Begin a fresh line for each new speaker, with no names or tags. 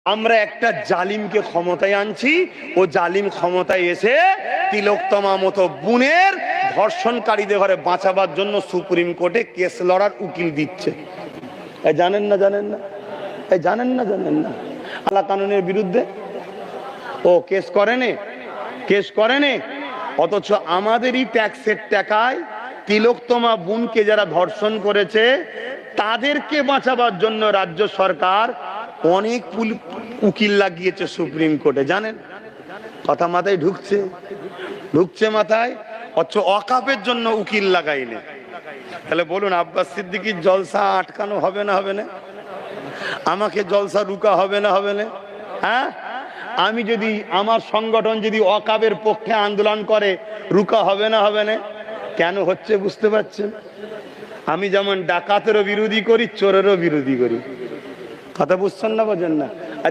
আমরা একটা জালিমকে ক্ষমতায় আনছি, ও জালিম ক্ষমতায় এসে তিলোত্তমা মতো বোনের ধর্ষণকারীদের ঘরে বাঁচাবার জন্য সুপ্রিম কোর্টে কেস লড়ার উকিল দিচ্ছে। জানেন না জানেন না জানেন না জানেন না আল্লাহ কানুনের বিরুদ্ধে ও কেস করেনি, কেস করেনি। অথচ আমাদেরই ট্যাক্সের টাকায় তিলোত্তমা বোনকে যারা ধর্ষণ করেছে তাদেরকে বাঁচাবার জন্য রাজ্য সরকার অনেক উকিল লাগিয়েছে সুপ্রিম কোর্টে। জানেন, কথা মাথায় ঢুকছে? ঢুকছে মাথায়। অথচ ওয়াকাফের জন্য উকিল লাগাইনি। তাহলে বলুন, আব্বাস সিদ্দিকীর জলসা আটকানো হবে না হবে না? আমাকে জলসা রুকা হবে না হবে না? হ্যাঁ, আমি যদি আমার সংগঠন যদি ওয়াকাফের পক্ষে আন্দোলন করে রুকা হবে না হবে না? কেন হচ্ছে বুঝতে পারছেন? আমি যেমন ডাকাতেরও বিরোধী করি, চোরেরও বিরোধী করি। কথা বুঝছেন না, বোঝেন না? আচ্ছা,